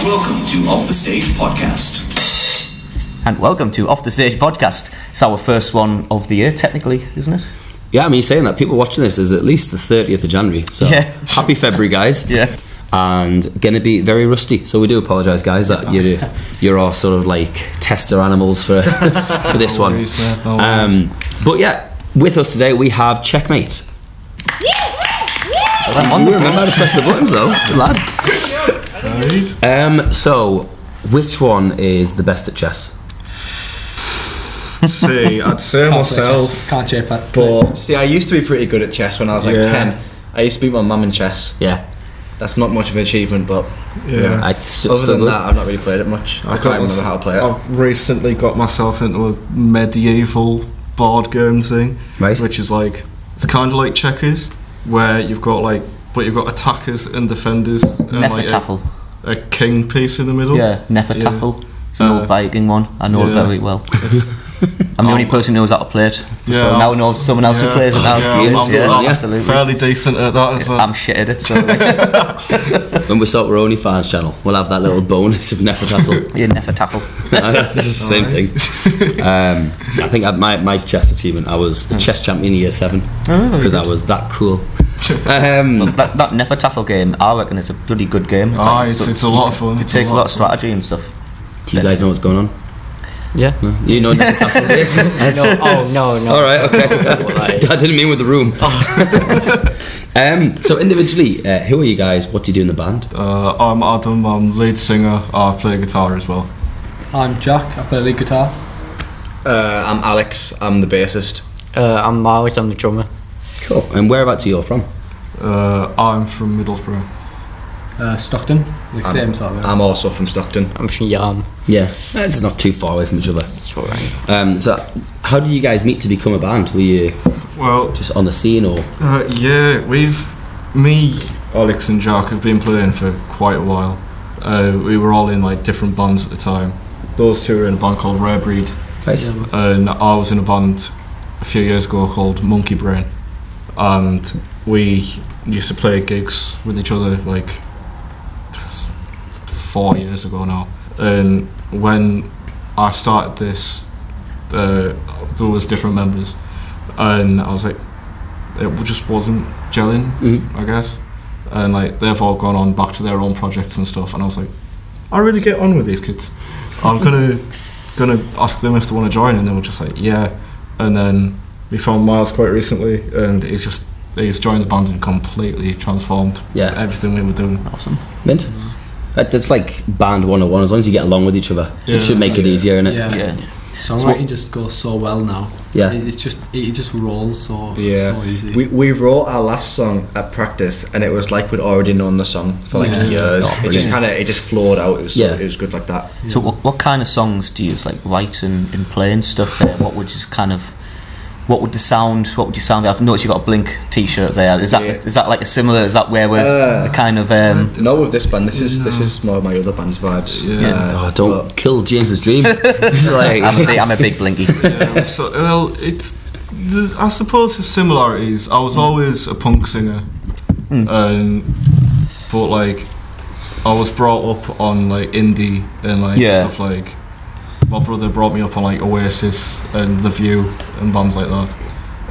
welcome to Off the Stage Podcast. And welcome to Off the Stage Podcast. It's our first one of the year, technically, isn't it? Yeah, I mean, saying that, people watching this is at least the 30th of January. So happy February, guys. Yeah. And going to be very rusty. So we do apologise, guys, that you're all sort of like tester animals for for this one. But yeah, with us today we have Checkmate. You remember how to press the buttons though, good lad. So, which one is the best at chess? See, I'd say myself. Can't check that. But see, I used to be pretty good at chess when I was like 10. I used to beat my mum in chess. Yeah. That's not much of an achievement, but Other than that, I've not really played it much. I can't remember how to play it. I've recently got myself into a medieval board game thing, right? Which is like, it's kind of like checkers, where you've got attackers and defenders, and Nefertafel. Like a king piece in the middle. Yeah, Nefertafel. It's an old Viking one. I know it very well. I'm the only person who knows how to play it. So now I know someone else who plays it now. I'm absolutely. fairly decent at that as well. I'm shit at it. So when we start our OnlyFans channel, we'll have that little bonus of Nefertafel. Yeah, Nefertafel. It's the same thing. I think my chess achievement, I was the chess champion in year 7 because I was that cool. That Nefertafel game, I reckon it's a bloody good game. It's a lot of fun. It takes a lot of strategy and stuff. Do you guys know what's going on? Yeah. No? You know Nefertafel? No. All right, okay. I didn't mean with the room. So individually, who are you guys? What do you do in the band? I'm Adam, I'm lead singer, I play guitar as well. I'm Jack, I play lead guitar. I'm Alex, I'm the bassist. I'm Miles, I'm the drummer. Cool. And whereabouts are you all from? I'm from Middlesbrough. Stockton, same sort of. I'm also from Stockton. I'm from Yarm. Yeah, it's not too far away from each other. That's right. So, how did you guys meet to become a band? Were you just on the scene, or? Me, Alex and Jack have been playing for quite a while. We were all in like different bands at the time. Those two were in a band called Rare Breed, Right. and I was in a band a few years ago called Monkey Brain, and we used to play gigs with each other like 4 years ago now. And when I started this, there was different members, and I was like, it just wasn't gelling, I guess. And like they've all gone on back to their own projects and stuff, and I was like, I really get on with these kids. I'm gonna ask them if they want to join, and they were just like, yeah. And then we found Miles quite recently, and he's joined the band and completely transformed everything we were doing. Awesome. Mint. That's like band 101. As long as you get along with each other, it should make it easier, innit? Yeah. Songwriting just goes so well now. Yeah. It just rolls so easy. We wrote our last song at practice, and it was like we'd already known the song for like years. It just flowed out. It was good like that. So what kind of songs do you like write and play and stuff? What would you sound? I've noticed you got a Blink T-shirt there. Is that like a similar? Is that where we're the kind of? No, with this band, this is more of my other band's vibes. Don't kill James's dream. I'm a big Blinky. I suppose the similarities. I was always a punk singer, but like I was brought up on like indie and like stuff like. My brother brought me up on like Oasis and The View and bands like that,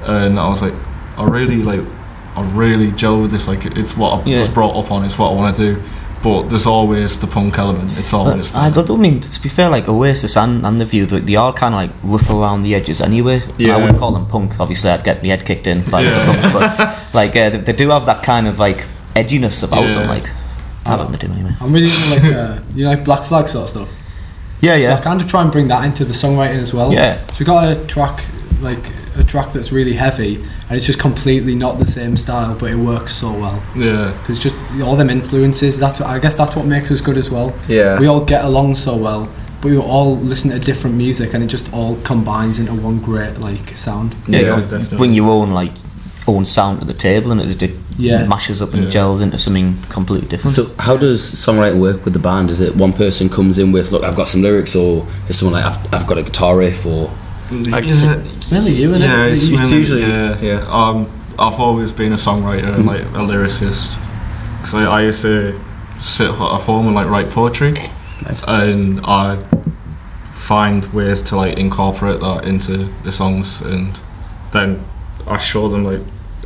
and I was like, I really gel with this. Like, it's what I was brought up on. It's what I want to do. But there's always the punk element. It's always. I don't mean to be fair. Like Oasis and The View, they are kind of like rough around the edges anyway. I wouldn't call them punk. Obviously, I'd get my head kicked in by the punks, but like they do have that kind of like edginess about them. Like I don't know what they do anyway. I'm really into like Black Flag sort of stuff. So I kind of try and bring that into the songwriting as well. So we got a track that's really heavy, and it's just completely not the same style, but it works so well. Because just all them influences. I guess that's what makes us good as well. We all get along so well, but we all listen to different music, and it just all combines into one great like sound. Definitely. Bring your own sound to the table, and it mashes up and gels into something completely different. So how does songwriting work with the band? Is it one person comes in with, look, I've got some lyrics, or is someone like, I've got a guitar riff, or it's mainly you, isn't it? It's usually I've always been a songwriter and like a lyricist, because I used to sit at home and like write poetry. Nice. And I find ways to like incorporate that into the songs, and then I show them like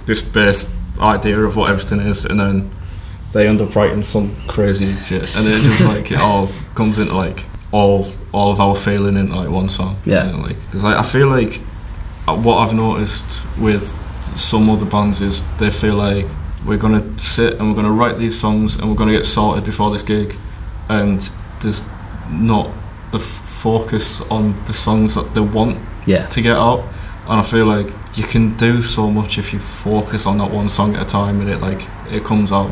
this base idea of what everything is, and then they end up writing some crazy shit, and it just like it all comes into like all of our feeling into like one song. Yeah. You know, like, because I feel like what I've noticed with some other bands is they feel like we're gonna sit and we're gonna write these songs and we're gonna get sorted before this gig, and there's not the focus on the songs that they want to get out. And I feel like you can do so much if you focus on that one song at a time, and it comes out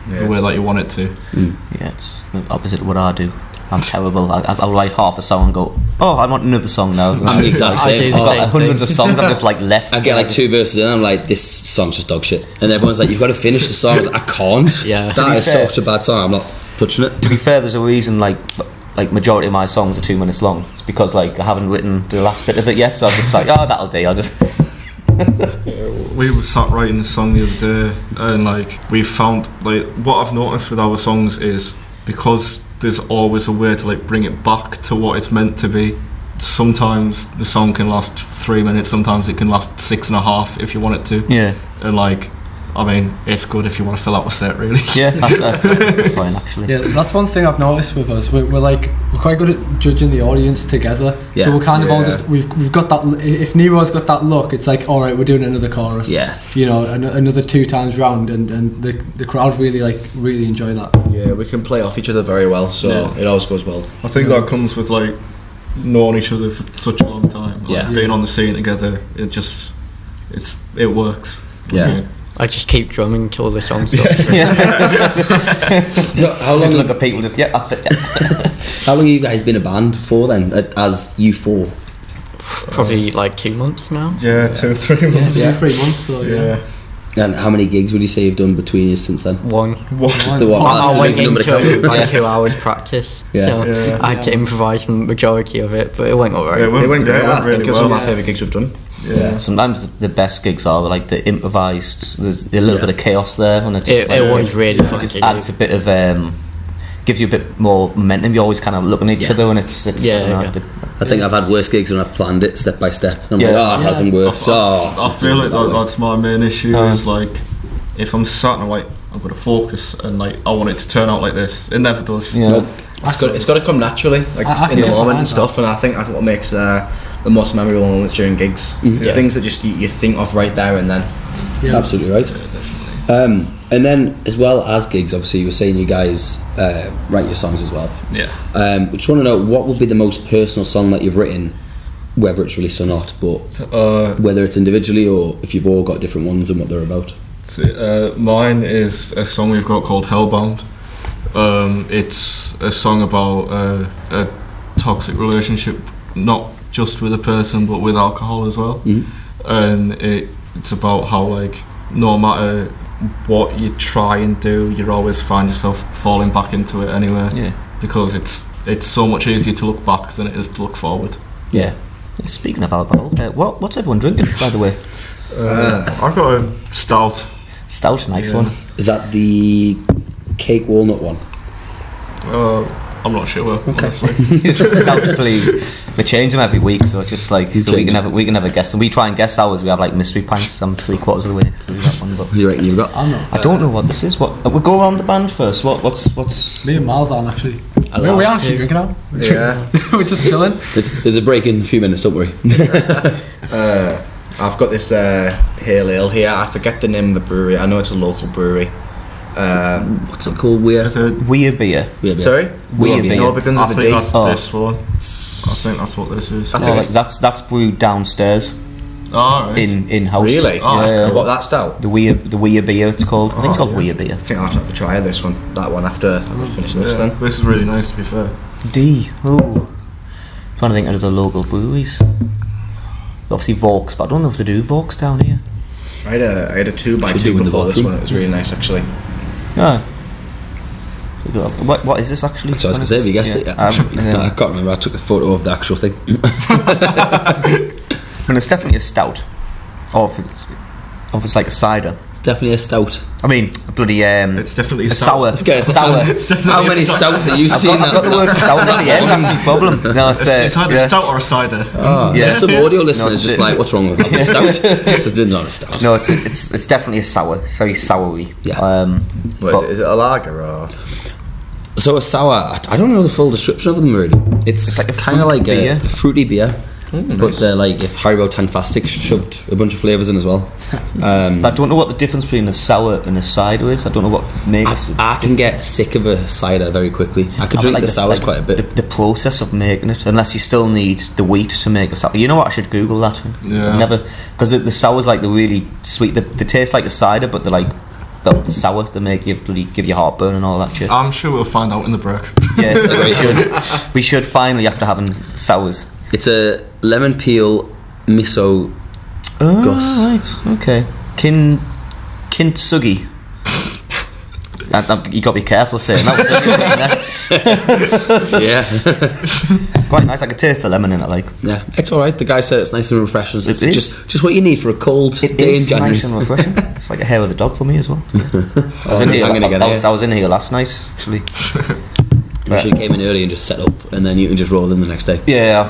the way that you want it to. Yeah, it's the opposite of what I do. I'm terrible. I'll write half a song and go, oh, I want another song now. I'm the exact same. I've got hundreds of songs, I'm just like left. I get like 2 verses in, I'm like, this song's just dog shit. And everyone's like, you've got to finish the song. I was like, I can't. Yeah. That is such a bad song, I'm not touching it. To be fair, there's a reason like majority of my songs are 2 minutes long. It's because like I haven't written the last bit of it yet, so I'm just like, oh, that'll do. I'll just. We were sat writing a song the other day, and like we found like what I've noticed with our songs is because there's always a way to like bring it back to what it's meant to be. Sometimes the song can last 3 minutes, sometimes it can last 6.5 if you want it to. Yeah. And like, I mean, it's good if you want to fill out a set, really. Yeah, that's fine actually. Yeah, that's one thing I've noticed with us. We're quite good at judging the audience together. Yeah. So we're kind of all just we've got that. If Nero's got that look, it's like, all right, we're doing another chorus. Yeah. You know, another 2 times round, and the crowd really enjoy that. Yeah, we can play off each other very well, so it always goes well. I think that comes with like knowing each other for such a long time. Like, being on the scene together, it works. Yeah. I just keep drumming till the song's done. So how long just look at people, just that's it. How long have you guys been a band for then, as you four? Probably like 2 months now. Yeah, 2 or 3 months. Yeah, 3 months. So yeah. And how many gigs would you say you've done between you since then? One. Just the one. I went into like 2 hours practice, so I had to improvise the majority of it, but it went alright. It went great. I think really it's one of my favourite gigs we've done. Yeah. Sometimes the best gigs are like the improvised. There's a little bit of chaos there, and it was really fun. It just adds a bit of gives you a bit more momentum. You're always kind of looking at each other, and it's I think I've had worse gigs when I've planned it step by step. And I'm like, it hasn't worked. I feel like that's my main issue. Is like if I'm sat and I'm like, I'm going to focus and like I want it to turn out like this, it never does. Yeah. It's got to come naturally, like in the moment and stuff. And I think that's what makes the most memorable moments during gigs. Things that just you think of right there and then. Yeah. Absolutely right. And then as well as gigs, obviously you were saying you guys write your songs as well. Yeah. We just want to know what would be the most personal song that you've written, whether it's released or not, but whether it's individually or if you've all got different ones and what they're about. Mine is a song we've got called Hellbound. It's a song about a toxic relationship, not just with a person but with alcohol as well. And it's about how like no matter what you try and do, you always find yourself falling back into it anyway. Yeah. Because it's so much easier to look back than it is to look forward. Yeah. Speaking of alcohol, what's everyone drinking, by the way? I've got a stout. Stout, nice one. Is that the cake walnut one? I'm not sure. Okay. Stout, please. We change them every week, so it's just like so we can have a guess. And we try and guess ours. We have like mystery pints. I'm 3/4 of the way through that one. But you reckon you've got? I don't know what this is. What we'll go around the band first. What's? Me and Miles aren't actually. We aren't actually drinking now. Yeah. We're just chilling. There's a break in a few minutes. Don't worry. I've got this pale ale here. I forget the name of the brewery. I know it's a local brewery. What's it called? Weir beer. Sorry? Weir beer. No, because of the D. That's this one. I think that's what this is. That's brewed downstairs. Oh, right. In house. Really? Yeah. What, that stout? The Weir beer. It's called. I think it's called Weir beer. I think I'll have to try that one after I finish this. Then this is really nice, to be fair. D. Oh. Trying to think of the local breweries. Obviously Vaux, but I don't know if they do Vaux down here. I had a 2x2 before this one. It was really nice actually. Yeah. What is this actually? So I was going to say, have you guessed it? Yeah. I can't remember. I took a photo of the actual thing. I mean, it's definitely a stout. Or if it's like a cider. Definitely a stout. I mean, bloody it's definitely sour. Let's get a sour. How many stouts have you seen? I've got the word stout at the end. That's the problem. No, it's either a stout or a cider. Oh, yeah. Some audio listeners just like, what's wrong with that? Stout? It's not a stout. No, it's definitely a sour. It's very soury. Yeah. Is it a lager or? So a sour, I don't know the full description of them really. It's like kind of like a fruity beer. But like if Haribo Tantastic shoved a bunch of flavours in as well. I don't know what the difference between a sour and a cider is. I don't know what makes it. I can get sick of a cider very quickly. I could drink the sours quite a bit. The process of making it, unless you still need the wheat to make a sour. You know what? I should Google that. Yeah. Never, because the sours like they're really sweet. They taste like the cider, but they're like the sour. They make you give you heartburn and all that shit. I'm sure we'll find out in the break. Yeah, we should finally after having sours. It's a lemon peel miso goss. Right, okay. Kintsugi. You got to be careful saying that. Yeah. It's quite nice. I could taste the lemon in it, like. Yeah, it's alright. The guy said it's nice and refreshing. It's just what you need for a cold day in January. Nice and refreshing. It's like a hair of the dog for me as well. I was in here last night, actually. You should have came in early and just set up, and then you can just roll in the next day. Yeah.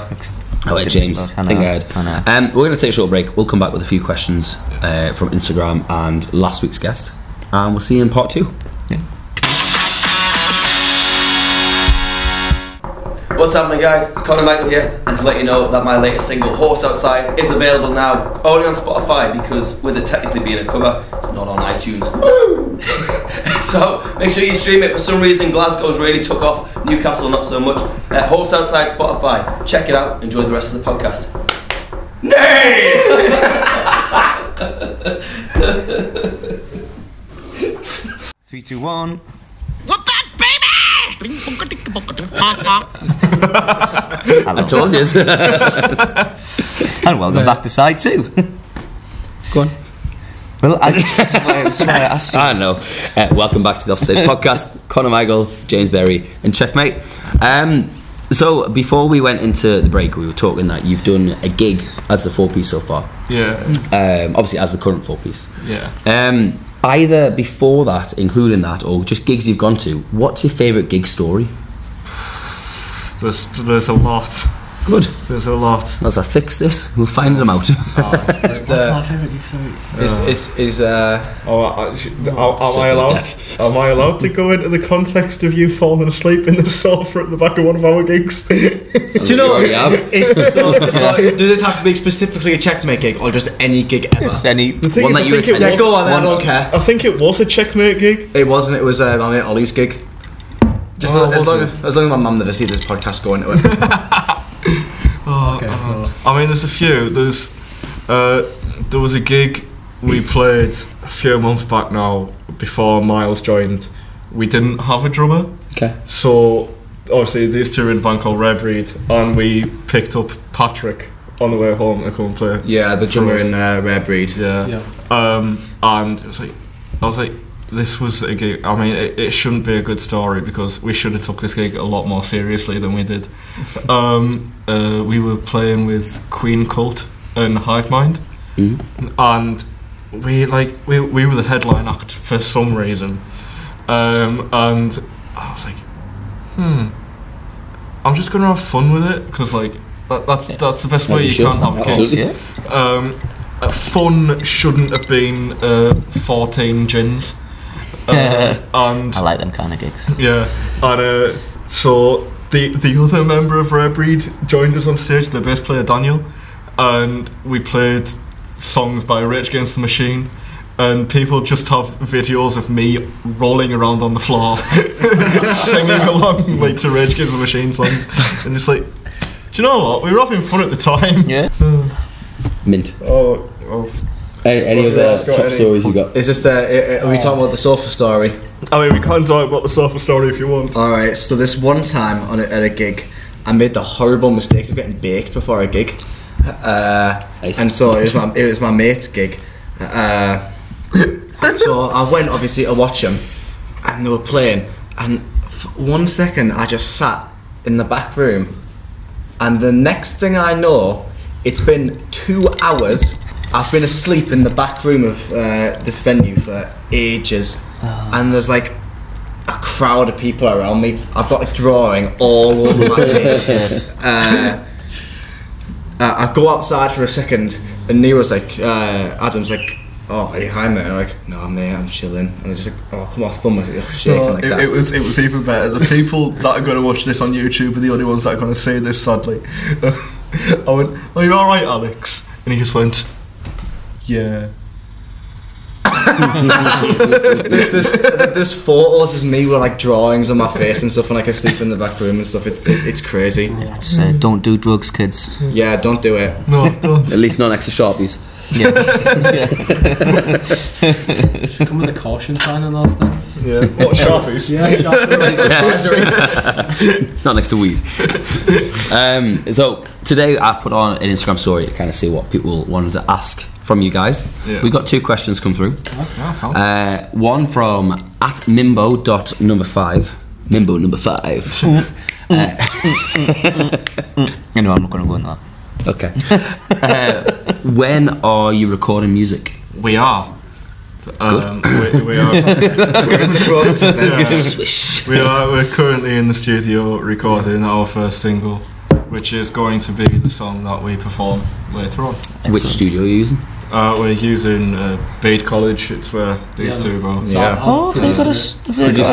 James. I think I had. We're going to take a short break. We'll come back with a few questions from Instagram and last week's guest, and we'll see you in part 2. Yeah. What's happening, guys? It's Conor Michael here, and to let you know that my latest single, Horse Outside, is available now, only on Spotify, because with it technically being a cover, it's not on iTunes. So make sure you stream it. For some reason, Glasgow's really took off, Newcastle not so much. Horse Outside, Spotify. Check it out. Enjoy the rest of the podcast. Nay! 3, 2, 1. I told you. And welcome back to side 2. Go on. Well, I asked you. I know. Welcome back to the Offstage Podcast. Conor Michael, James Berry, and Checkmate. So before we went into the break, we were talking that you've done a gig as the 4-piece so far. Yeah. Obviously as the current 4-piece. Yeah. Either before that, including that, or just gigs you've gone to, what's your favourite gig story? There's a lot. Good. There's a lot. As I fix this, we'll find them out. What's my favourite gig story? Am I allowed to go into the context of you falling asleep in the sofa at the back of one of our gigs? Do you know? So, does this have to be specifically a Checkmate gig or just any gig ever? Just any one that you attended. Yeah, go on. I don't care. I think it was a Checkmate gig. It wasn't. It was my mate Ollie's gig. Just as long as my mum never sees this podcast go into it. I mean, there's a few. There was a gig we played a few months back now before Miles joined. We didn't have a drummer. Okay. So obviously these two were in a band called Red Breed, and we picked up Patrick on the way home to come and play. Yeah, the drummer in Red Breed. Yeah. And it was like, I was like, this was a gig. I mean, it shouldn't be a good story because we should have took this gig a lot more seriously than we did. We were playing with Queen Cult and Hive Mind, and we were the headline act for some reason, and I was like, I'm just gonna have fun with it because like that's the best way you can have gigs. Fun shouldn't have been 14 gins. And I like them kind of gigs. Yeah, and so the other member of Rare Breed joined us on stage, the bass player Daniel, and we played songs by Rage Against the Machine, and people just have videos of me rolling around on the floor singing along like to Rage Against the Machine songs, and it's like, do you know what? We were having fun at the time. Yeah. Mint. Oh. Any of the top stories you got? Is this are we talking about the sofa story? I mean, we can talk about the sofa story if you want. Alright, so this one time at a gig, I made the horrible mistake of getting baked before a gig. And so it was my mate's gig. And so I went obviously to watch them, and they were playing, and for 1 second I just sat in the back room, and the next thing I know, it's been 2 hours I've been asleep in the back room of this venue for ages, and there's like a crowd of people around me. I've got a drawing all over my face. I go outside for a second, and Nero's like, Adam's like, "Oh, are you high, mate?" And I'm like, "No, mate, I'm chilling." And I'm just like, "Oh, come on, thumb is shaking like that." It was even better. The people that are going to watch this on YouTube are the only ones that are going to see this, sadly. I went, "Are you alright, Alex?" And he just went, "Yeah." There's photos of me with like drawings on my face and stuff, and like I sleep in the back room and stuff. It's crazy. Don't do drugs, kids. Yeah, don't do it. No, don't. At least not next to Sharpies. Yeah. Should come with a caution sign on those things. Yeah. What, Sharpies? Yeah, Sharpies. Not next to weed. So today I put on an Instagram story to kind of see what people wanted to ask from you guys. Yeah. We got 2 questions come through. One from @mimbo.number5. Mimbo number 5. Anyway, I'm not going to go into that. Okay. When are you recording music? We are. We are. Swish. We're currently in the studio recording our first single, which is going to be the song that we perform later on. Which studio are you using? We're using Bede College. It's where these two go. Yeah. Oh, they've got a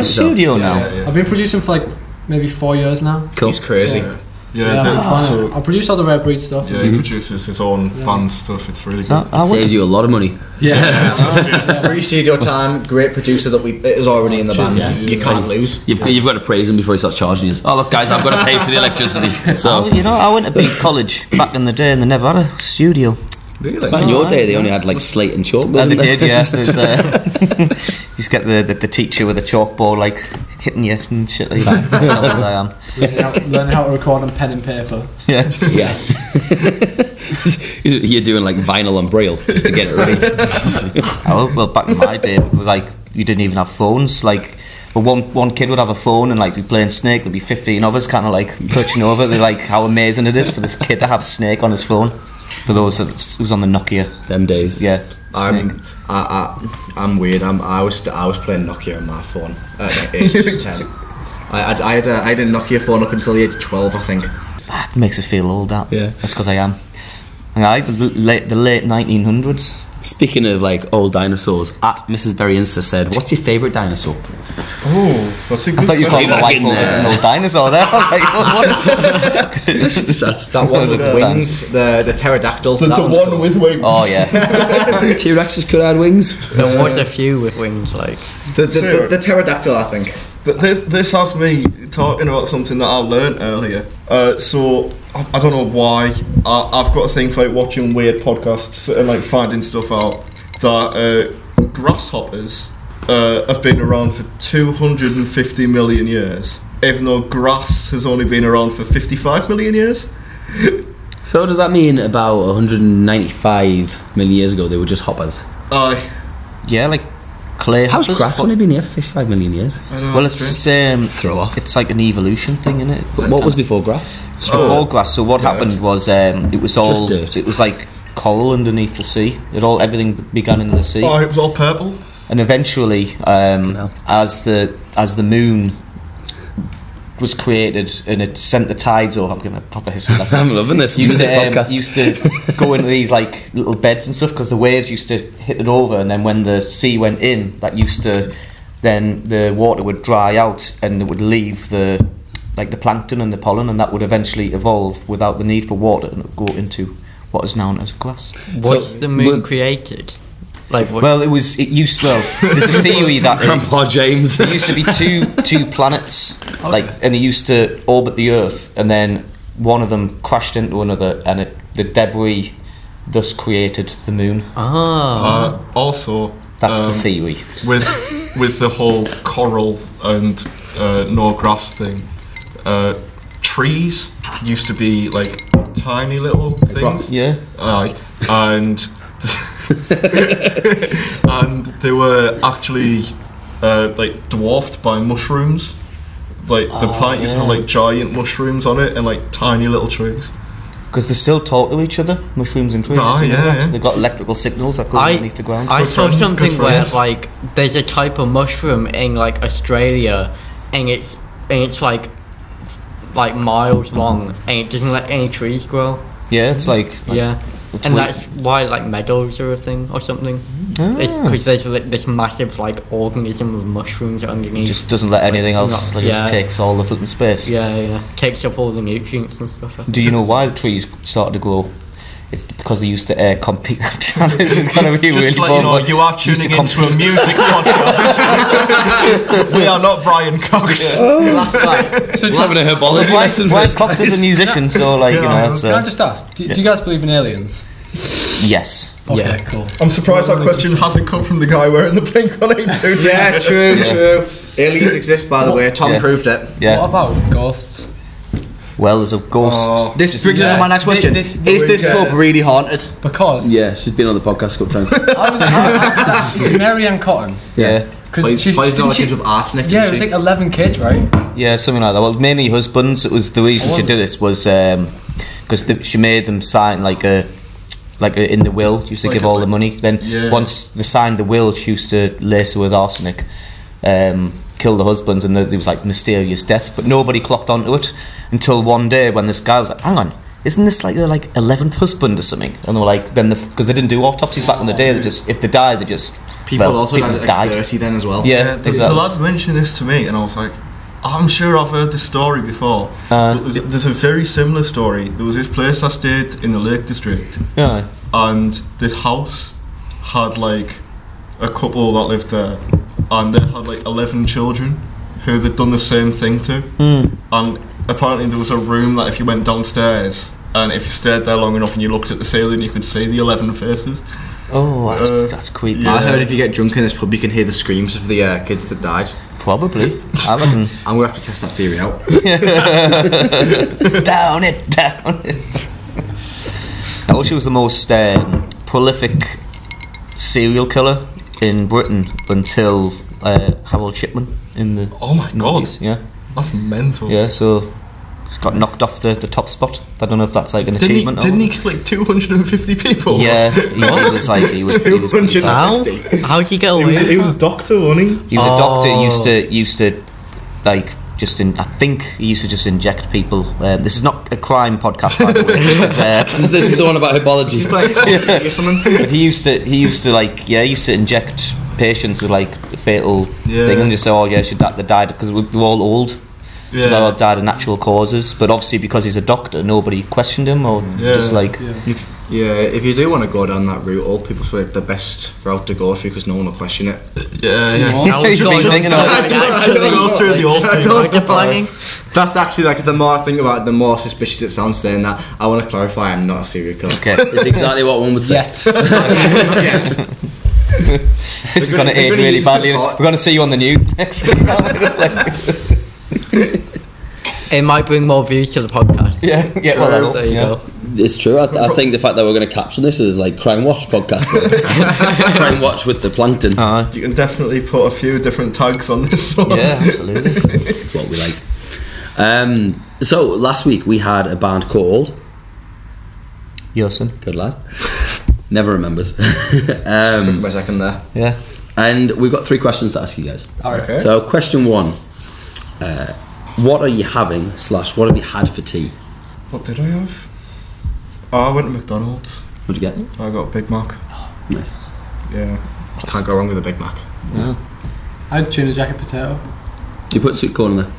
studio now. Yeah. I've been producing for like maybe 4 years now. Cool. He's crazy. I produce all the Red Breed stuff. Yeah, he produces his own band stuff. It's really good. It saves you a lot of money. Free studio time. Great producer that is already in the band. You can't lose. You've got to praise him before he starts charging you. Oh look, guys, I've got to pay for the electricity. So I went to Bede College back in the day, and they never had a studio. Really? Back in your day, they only had like slate and chalk. And they did, yeah. You just get the teacher with a chalkboard like hitting you and shit like that. That's how I am. Learning how to record on pen and paper. Yeah. You're doing like vinyl and braille just to get it right. Well, back in my day, it was like you didn't even have phones. Like, one kid would have a phone and like be playing Snake. There'd be 15 of us kind of like perching over. They're like, how amazing it is for this kid to have Snake on his phone. For those that it was on the Nokia. Them days. Yeah. I'm weird. I was playing Nokia on my phone at age 10. I had a Nokia phone up until the age of 12, I think. That makes us feel old. That. Yeah. That's because I am. And the late 1900s. Speaking of like old dinosaurs, @Mrs. Berry Insta said, "What's your favourite dinosaur?" Oh, that's a good I thought you called my wife an old dinosaur there. I was like, what? That one with wings, the pterodactyl. The one with wings. Oh yeah. T-Rexes could have wings. There was a few with wings, like the pterodactyl, I think. This has me talking about something that I learnt earlier. So I don't know why I've got a thing for like watching weird podcasts and like finding stuff out that grasshoppers have been around for 250 million years, even though grass has only been around for 55 million years. So does that mean about 195 million years ago they were just hoppers? Yeah, like clay. How's grass only been here for 55 million years? Well, it's throw off. It's like an evolution thing, isn't it? What was before grass? Before grass. So what happened was it was all just dirt. It was like coral underneath the sea. Everything began in the sea. Oh, it was all purple. And eventually, as the moon was created and it sent the tides over. I'm giving a proper history lesson. I'm loving this. Used to go into these like little beds and stuff because the waves used to hit it over, and then when the sea went in, then the water would dry out and it would leave the plankton and the pollen, and that would eventually evolve without the need for water and go into what is known as glass. Was the moon created? Well, there's a theory that Grandpa James. there used to be two planets, and they used to orbit the Earth, and then one of them crashed into another, and the debris thus created the moon. Also, that's the theory. With the whole coral and no grass thing, trees used to be like tiny little things. Yeah. And and they were actually like dwarfed by mushrooms. Like the plant used to have like giant mushrooms on it and like tiny little trees. Because they still talk to each other, mushrooms and trees. They've got electrical signals that go underneath the ground. I saw something where like there's a type of mushroom in like Australia, and it's like miles long, and it doesn't let any trees grow. Yeah, it's like and that's why like meadows are a thing or something. It's because there's this massive like organism of mushrooms underneath. Just doesn't let anything else. Just takes all the flipping space. Takes up all the nutrients and stuff. Do you know why the trees started to grow? It's because they used to compete. This is going to be just really let you are tuning into a music podcast. We are not Brian Cox. So just having a herbology lesson. Brian Cox is a musician, so like Can I just ask? Do you guys believe in aliens? Yes. Okay, cool. I'm surprised that question hasn't come from the guy wearing the Blink-182. Yeah, true. Aliens exist, by the way. Tom proved it. Yeah. What about ghosts? Well, there's a ghost. This brings us to my next question. Is this pub really haunted? Because she's been on the podcast a couple times. Is it Mary Ann Cotton? Yeah. Because she kids with arsenic. Yeah, it was like 11 kids, right? Yeah, something like that. Well, mainly husbands. It was the reason she did it was because she made them sign like a in the will. She used to give all the money. Then once they signed the will, she used to lace her with arsenic, kill the husbands, and there was like mysterious death. But nobody clocked onto it until one day when this guy was like, "Hang on, isn't this like their 11th husband or something?" And they were like, because they didn't do autopsies back in the day. They just if they die, they just people died 30 then as well. Yeah, the exactly. lads mentioned this to me, and I was like, I'm sure I've heard this story before. But there's a very similar story. There was this place I stayed in the Lake District, and this house had like a couple that lived there, and they had like 11 children who they'd done the same thing to. And apparently there was a room that if you went downstairs and if you stayed there long enough and you looked at the ceiling, you could see the 11 faces. Oh, that's creepy. Yeah. I heard if you get drunk in this pub, you can hear the screams of the kids that died. Probably. I reckon. I'm gonna have to test that theory out. Down it. Now, she was the most prolific serial killer in Britain until Harold Shipman in the. Oh my god! Yeah, that's mental. Yeah, so got knocked off the top spot. I don't know if that's like an achievement. Didn't he kill like 250 people? Yeah, he was like he was 250. How'd he get away? He was a doctor, wasn't he? He was a doctor. He used to like just I think he used to just inject people. This is not a crime podcast, by the way. This is the one about herbology. But he used to inject patients with like a fatal thing and just say, they died because they're all old. So they all died of natural causes, but obviously because he's a doctor, nobody questioned him or just like. If you do want to go down that route, old people say the best route to go through because no one will question it. That's actually like the more I think about it, the more suspicious it sounds. Saying that, I want to clarify, I'm not a serial killer. Okay, it's exactly what one would say. This is going to age really badly. We're going to see you on the news next week. It might bring more views to the podcast. Well, there you go. It's true. I think the fact that we're going to caption this is like Crime Watch podcast. Crime Watch with the plankton. You can definitely put a few different tags on this one. Yeah, absolutely. That's what we like. So last week we had a band called Yosin. Good lad. Never remembers. Took me a second there. Yeah. And we've got 3 questions to ask you guys. Okay. So question 1. What are you having / what have you had for tea? What did I have? I went to McDonald's. What'd you get? I got a Big Mac. Nice. Yeah. Can't go wrong with a Big Mac. No. I had tuna jacket potato. Do you put sweet corn in there?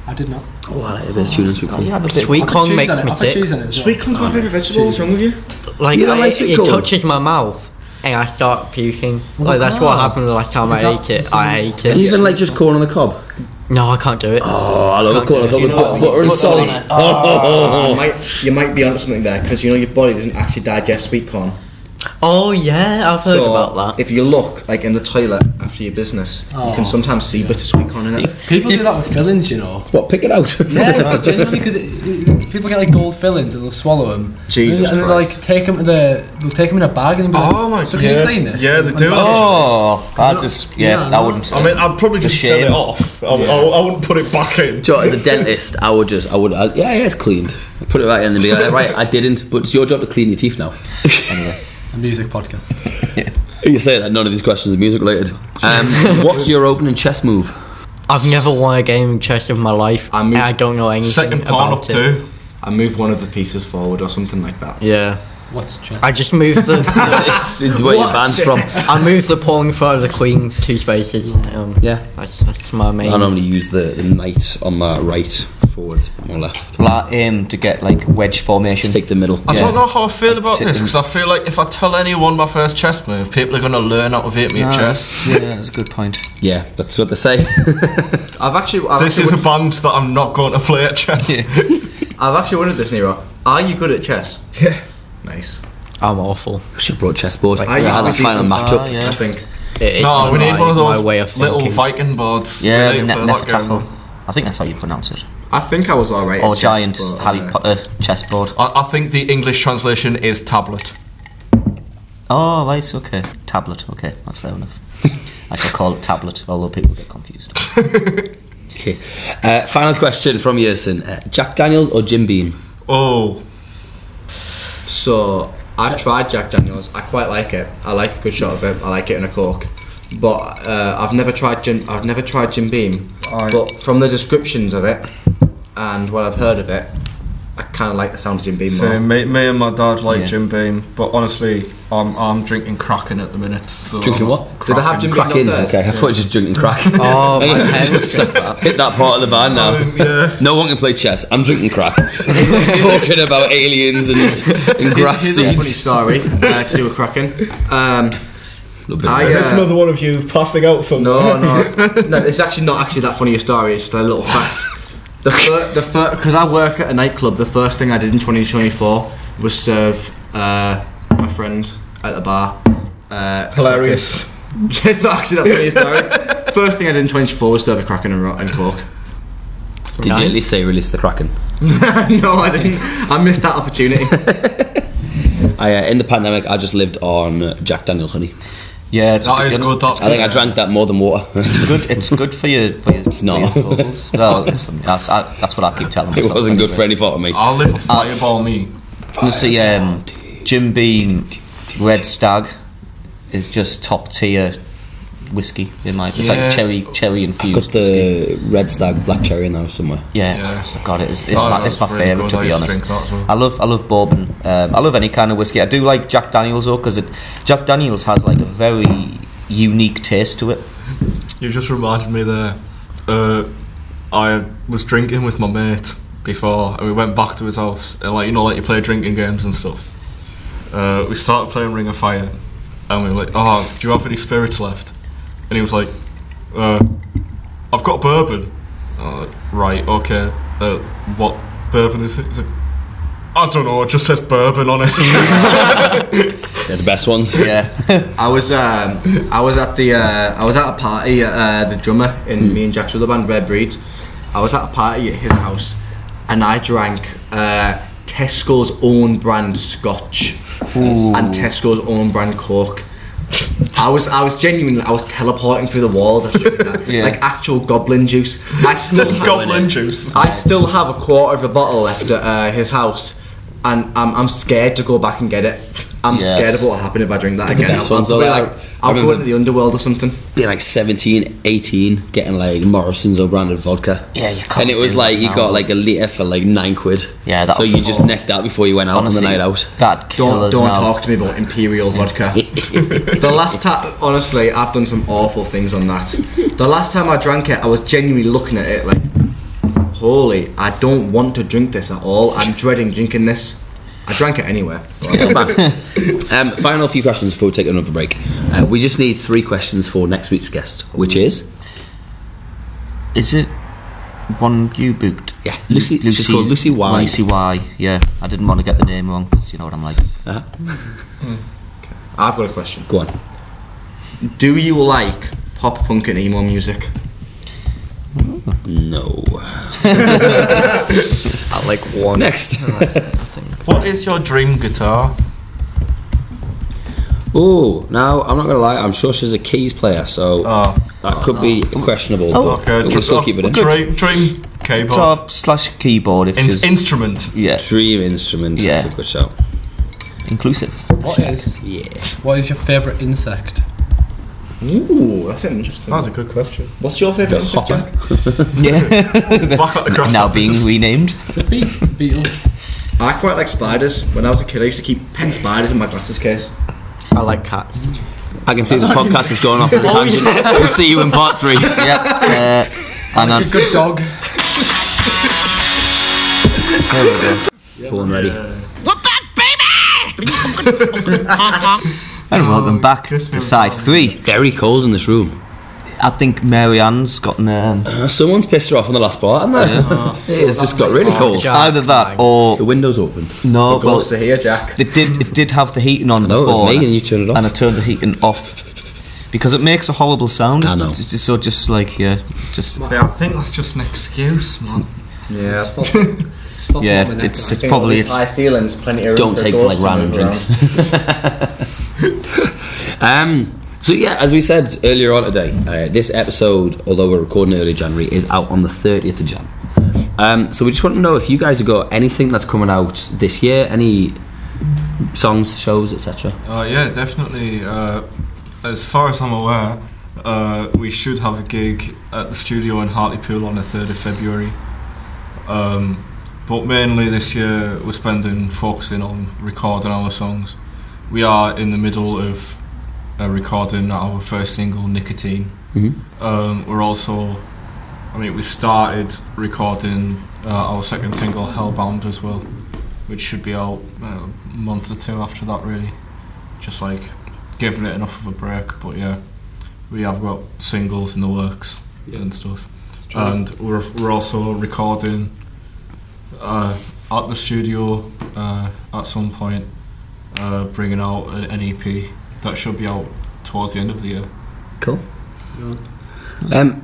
I did not. Oh, I like a bit of tuna and sweet corn. Sweet corn makes me sick. Sweet corn's my favourite vegetable. What's wrong with you? Like, You don't like sweet it corn? touches my mouth and I start puking. Like, that's what happened the last time I ate it. I ate it. Even like just corn on the cob? No, I can't do it. Oh, I love a corn on the cob with butter and salt. You might be onto something there because your body doesn't actually digest sweet corn. Oh yeah, I've heard about that. If you look like in the toilet after your business, you can sometimes see bittersweet corn in it. People do that with fillings, you know. What? Pick it out? Yeah, genuinely, because people get like gold fillings and they'll swallow them. Jesus and Christ. they'll like take them in a bag and they'll be like, so can you clean this? Yeah, they do. I wouldn't. I mean, I'd probably just set it off. I wouldn't put it back in. Joe, as a dentist, I would it's cleaned. I'd put it back in and be like, right, I didn't, but it's your job to clean your teeth now. Anyway. A music podcast. You say that none of these questions are music related. What's your opening chess move? I've never won a game in chess in my life. I don't know anything second pawn about up two. I move one of the pieces forward or something like that. Yeah. What's chess? I just moved the. It's where your band's from. I moved the pawn in front of the queen 2 spaces. Yeah. That's my main. I normally use the knight on my right, forwards, or left. Well, I aim to get like wedge formation. Take the middle. I don't know how I feel about this because I feel like if I tell anyone my first chess move, people are going to learn how to beat me at chess. Yeah, that's a good point. Yeah, that's what they say. This is a band that I'm not going to play at chess. Yeah. I've actually wondered this, Nero. Are you good at chess? Yeah. Nice. I'm awful. We should have brought chessboard. I used had to that be final decent. matchup. Yeah. I think. No, we need one of those way of little thinking. Viking boards. Yeah, We the need for that game. Nefertafel. I think that's how you pronounce it. I think I was alright. Or at giant chess, but, Harry Potter chessboard. I think the English translation is tablet. Oh, right, okay. Tablet, okay, that's fair enough. I shall call it tablet, although people get confused. Okay. Final question from Yersin. Jack Daniels or Jim Beam? Oh. So I've tried Jack Daniels. I quite like it. I like a good shot of it. I like it in a Coke. But I've never tried Jim Beam. But from the descriptions of it and what I've heard of it, I kind of like the sound of Jim Beam more. Me and my dad like Jim Beam, but honestly, I'm drinking Kraken at the minute. So Drinking what? Did they have Jim Beam Cracking. upstairs? Okay, I thought you were just drinking crack. Oh, my parents. Hit that part of the band now. Yeah. No one can play chess. I'm drinking crack. Talking about aliens and grass Here's a funny seeds. story to do with Kraken. Is this another one of you passing out somewhere? No, it's actually not actually that funny a story. It's just a little fact. Because I work at a nightclub, the first thing I did in 2024 was serve my friend at the bar. Hilarious. It's not actually that funny a story. First thing I did in 2024 was serve a Kraken and Coke. Did you at least say release the Kraken? No, I didn't. I missed that opportunity. In the pandemic, I just lived on Jack Daniel honey. Yeah, it's That is good. I think I drank that more than water. It's good for you. It's not. Well, it's for me. That's what I keep telling myself. It wasn't good anyway. for any part of me. I'll live a fireball me. Honestly, Jim Beam Red Stag is just top tier whiskey in my opinion. It's like cherry infused. Got the Red Stag Black Cherry in there somewhere. Yeah, God, it's Oh, my that's really favourite, good. to I be used to honest. drink that as well. I love bourbon. I love any kind of whiskey. I do like Jack Daniels though, because Jack Daniels has like a very unique taste to it. You just reminded me there. I was drinking with my mate before, and we went back to his house, and like you play drinking games and stuff. We started playing Ring of Fire, and we were like, "Oh, do you have any spirits left?" And he was like, "I've got bourbon." Right, okay. What bourbon is it? He's like, I don't know. It just says bourbon on it. They're the best ones. Yeah. I was at a party at the drummer in me and Jack's other band, Red Breeds. I was at a party at his house, and I drank Tesco's own brand Scotch and Tesco's own brand Coke. I was genuinely, I was teleporting through the walls after drinking that. Like actual goblin juice. I still have a quarter of a bottle left at his house, and I'm scared to go back and get it. I'm scared of what will happen if I drink that again. I'll go into the underworld or something. Being like 17, 18, getting like Morrison's or branded vodka. Yeah, you can't. And it was like you got like a litre for like £9. Yeah, so you just necked that before you went out on the night out. Don't talk to me about Imperial vodka. The last time, honestly, I've done some awful things on that. The last time I drank it, I was genuinely looking at it like, holy, I don't want to drink this at all. I'm dreading drinking this. I drank it anyway. Final few questions before we take another break. We just need 3 questions for next week's guest, which is it one you booked? Yeah, Lucy. She's called Lucy Y. Lucy Y. Yeah, I didn't want to get the name wrong because you know what I'm like. I've got a question. Go on. Do you like pop punk and emo music? No. I like one. Next. What is your dream guitar? Oh, now I'm not gonna lie. I'm sure she's a keys player, so that could be questionable. Okay, we'll still keep it in. Dream keyboard / keyboard. If she's instrument. Yeah. Dream instrument. Yeah. That's a good shout. Inclusive. What is your favourite insect? Ooh, that's interesting. That's a good question. What's your favourite insect, Jack? Now being renamed. Beetle. I quite like spiders. When I was a kid, I used to keep pet spiders in my glasses case. I like cats. I can see the podcast is going off on a tangent. We'll see you in part 3. Yeah. And a good dog. There we go. Cool and ready. We're back, baby! And welcome back to side 3. Very cold in this room. I think Mary Ann's gotten. Someone's pissed her off in the last part, hasn't they? It's just got really cold. Jack, Either that or the window's open. no. The ghosts are here, Jack. It did have the heating on No, it before, was me and you turned it off. and I turned the heating off because it makes a horrible sound. I know. So just like just See, I think that's just an excuse, man. Yeah. yeah. It's probably it's. high ceilings, plenty of room Don't for take a for like ghost to random move drinks. So yeah, as we said earlier on today, this episode, although we're recording early January, is out on the 30th of Jan. So we just want to know if you guys have got anything that's coming out this year, any songs, shows, etc. Yeah, definitely. As far as I'm aware, we should have a gig at the studio in Hartlepool on the 3rd of February. But mainly this year we're focusing on recording our songs. We are in the middle of recording our first single, Nicotine. We're also, we started recording our second single, Hellbound, as well, which should be out a month or 2 after that, really. Just like giving it enough of a break, but yeah, we have got singles in the works and stuff. And we're also recording at the studio at some point, bringing out an EP that should be out towards the end of the year. Cool.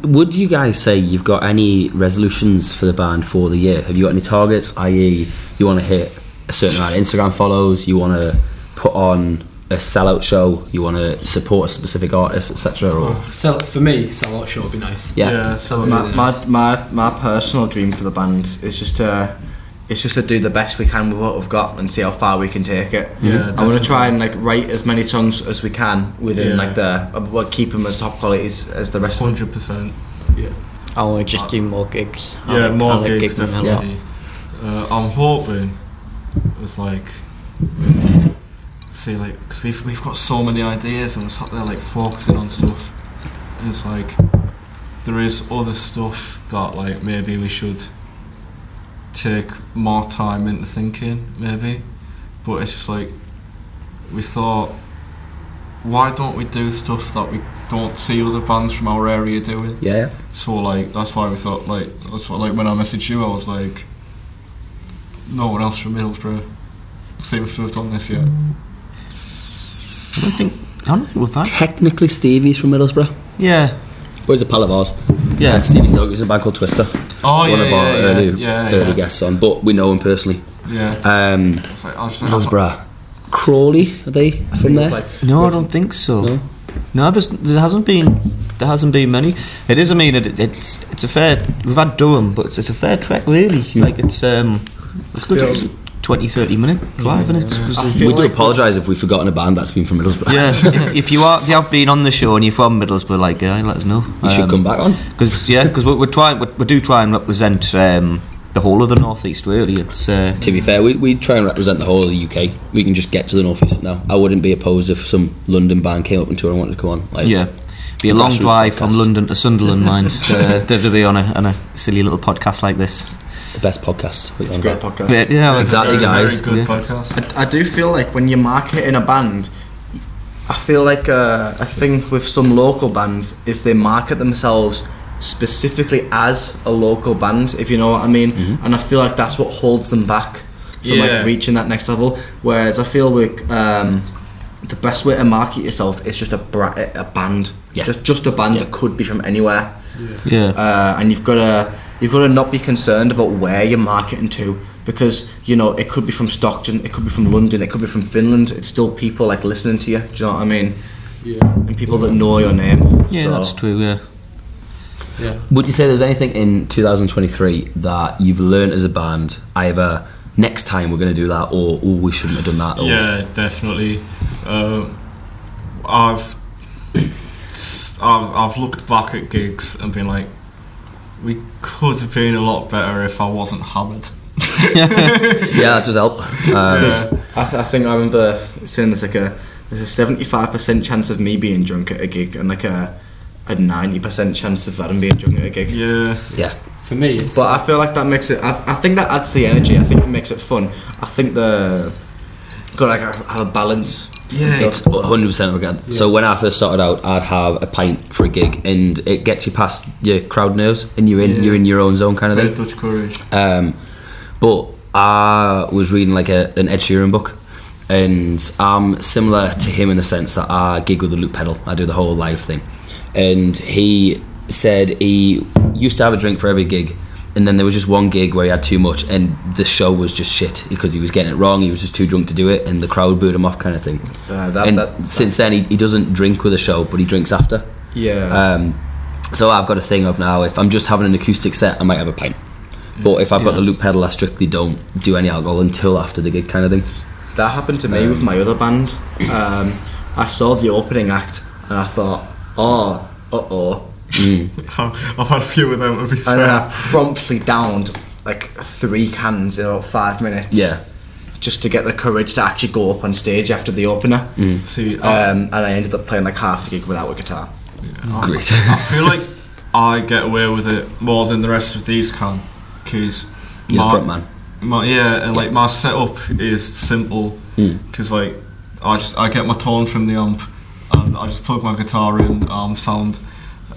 Would you guys say you've got any resolutions for the band for the year? Have you got any targets, i.e. you want to hit a certain amount of Instagram follows, you want to put on a sellout show, you want to support a specific artist, etc.? Or For me, sellout show would be nice. Yeah. So my personal dream for the band is just to do the best we can with what we've got and see how far we can take it. Yeah, I want to try and like write as many songs as we can within like keep them as top quality as the rest. 100%. Yeah. I want to just do more gigs. More gigs, gigging a lot. definitely. I'm hoping it's like, see, like, because we've got so many ideas and we're sat there like focusing on stuff, and it's like there is other stuff that like maybe we should take more time into thinking, maybe, but it's just like we thought, why don't we do stuff that we don't see other bands from our area doing? Yeah. So like that's why we thought, like, that's what, like, when I messaged you, I was like, no one else from Middlesbrough seems to have done this yet. I don't think we've had. Technically Stevie's from Middlesbrough. Yeah. Well, he's a pal of ours. Yeah. And Stevie Stokes is a band called Twister. Oh, One of our early yeah. guests on, but we know him personally. Yeah. It's like, Middlesbrough. Crawley, are they from there? No, I don't think so. No, there hasn't been many. It is. I mean, it's a fair. We've had Durham, but it's a fair trek, really. Like it's good. 20-30 minute drive, isn't it? We do apologise if we've forgotten a band that's been from Middlesbrough. Yeah, if you have been on the show and you're from Middlesbrough, like, let us know. You should come back on. Because we do try and represent the whole of the North East, really. It's to be fair, we try and represent the whole of the UK. We can just get to the North East now. I wouldn't be opposed if some London band came up and tour and wanted to come on. Like, yeah, be a long drive from London to Sunderland, mind, to be on a silly little podcast like this. It's the best podcast. It's a great podcast. Yeah, exactly, guys. Very good podcast. I do feel like when you're marketing a band, I feel like a thing with some local bands is they market themselves specifically as a local band, if you know what I mean. And I feel like that's what holds them back from like reaching that next level. Whereas I feel with the best way to market yourself is just a band. Just a band that could be from anywhere. And you've got to not be concerned about where you're marketing to, because it could be from Stockton, it could be from London, it could be from Finland. It's still people like listening to you. Do you know what I mean? And people that know your name. That's true. Would you say there's anything in 2023 that you've learned as a band, either next time we're going to do that, or we shouldn't have done that? Or? Yeah, definitely. I've looked back at gigs and been like, we could have been a lot better if I wasn't hammered. That does help. I think I remember saying there's a 75% chance of me being drunk at a gig, and like a 90% chance of Adam being drunk at a gig. Yeah. For me, it's but I feel like that makes it. I think that adds to the energy. I think it makes it fun. I think got to have a balance. It's 100% again. So when I first started out, I'd have a pint for a gig, and it gets you past your crowd nerves, and you're in your own zone kind of thing. Dutch courage. But I was reading like an Ed Sheeran book, and I'm similar to him in the sense that I gig with a loop pedal. I do the whole live thing, and he said he used to have a drink for every gig, and then there was just one gig where he had too much, and the show was just shit because he was getting it wrong. He was just too drunk to do it, and the crowd booed him off, kind of thing. Since then, he doesn't drink with a show, but he drinks after. So I've got a thing of now, if I'm just having an acoustic set, I might have a pint. But if I've got the loop pedal, I strictly don't do any alcohol until after the gig, kind of thing. That happened to me with my other band. I saw the opening act and I thought, I've had a few of them, to be fair. And then I promptly downed like 3 cans in about 5 minutes. Just to get the courage to actually go up on stage after the opener. And I ended up playing like half the gig without a guitar. Great. I feel like I get away with it more than the rest of these can, because you're the front man. And my setup is simple, because like I get my tone from the amp, and I just plug my guitar in, sound,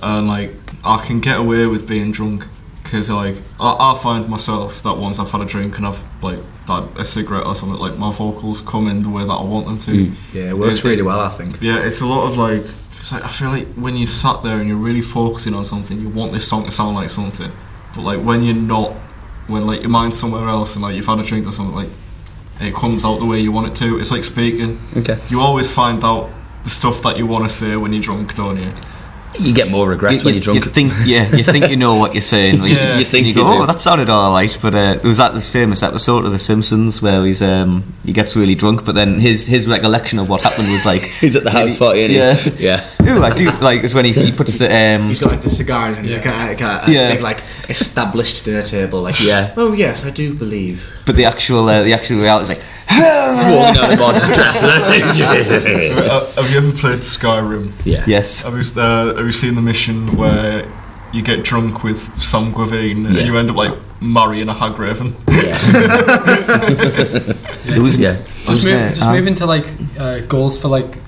and like I can get away with being drunk, because like I find myself that once I've had a drink and I've like had a cigarette or something, like my vocals come in the way that I want them to. It works really well, I think. It's a lot of like, it's like I feel like when you sat there and you're really focusing on something, you want this song to sound like something, but like when you're not, when like your mind's somewhere else and like you've had a drink or something, like it comes out the way you want it to. It's like speaking. You always find out the stuff that you want to say when you're drunk, don't you? You get more regrets when you're drunk. You think you know what you're saying. Like, you think you go, that sounded alright, but there was this famous episode of The Simpsons where he gets really drunk, but then his recollection of what happened was like he's at the house party, isn't he? Ooh, I do like is when he puts the he's got like the cigars and he's like a big like established dinner table, like oh yes, I do believe. But the actual reality is like walking out the bar just dressed. Have you ever played Skyrim? Yes. Have you seen the mission where you get drunk with Sam Guavine and you end up like marrying a hag raven? Just moving to like goals for like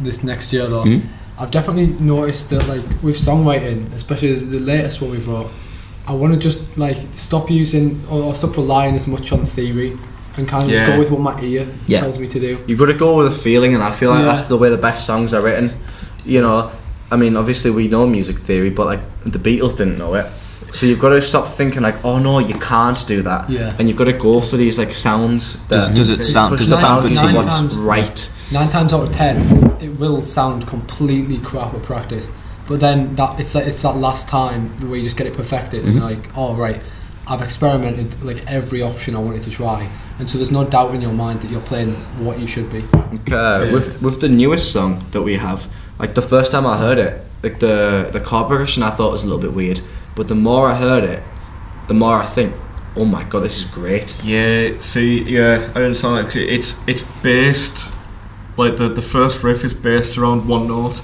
this next year though. I've definitely noticed that like with songwriting, especially the latest one we've wrote, I want to just like stop using or stop relying as much on theory and kind of just go with what my ear tells me to do. You've got to go with a feeling, and I feel like that's the way the best songs are written. I mean, obviously we know music theory, but like the Beatles didn't know it. So you've got to stop thinking like, oh no, you can't do that. And you've got to go for these like sounds. Does it sound good to what's right? 9 times out of 10, it will sound completely crap at practice. But then it's that last time where you just get it perfected, and you're like, oh right, I've experimented like every option I wanted to try, and so there's no doubt in your mind that you're playing what you should be. With the newest song that we have, like the first time I heard it, like the chord progression I thought was a little bit weird, but the more I heard it, the more I think, oh my god, this is great. I understand that, 'cause it's based, like the first riff is based around one note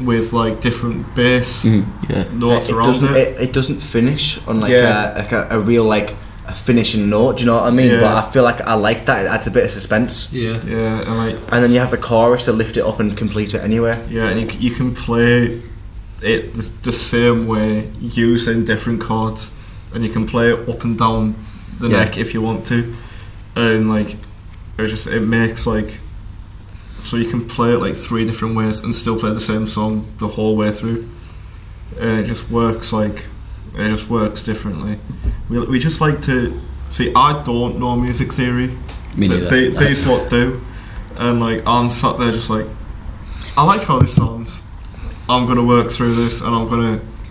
with like different bass notes around it. It doesn't finish on like a real like a finishing note, do you know what I mean? But I feel like I like that, it adds a bit of suspense. And then you have the chorus to lift it up and complete it anyway. And you can play it the same way using different chords, and you can play it up and down the neck if you want to, and like it makes like so you can play it like 3 different ways and still play the same song the whole way through. And it just works differently. We just like to see. I don't know music theory. Me neither. These lot do, and like I'm sat there just like, I like how this sounds. I'm gonna work through this, and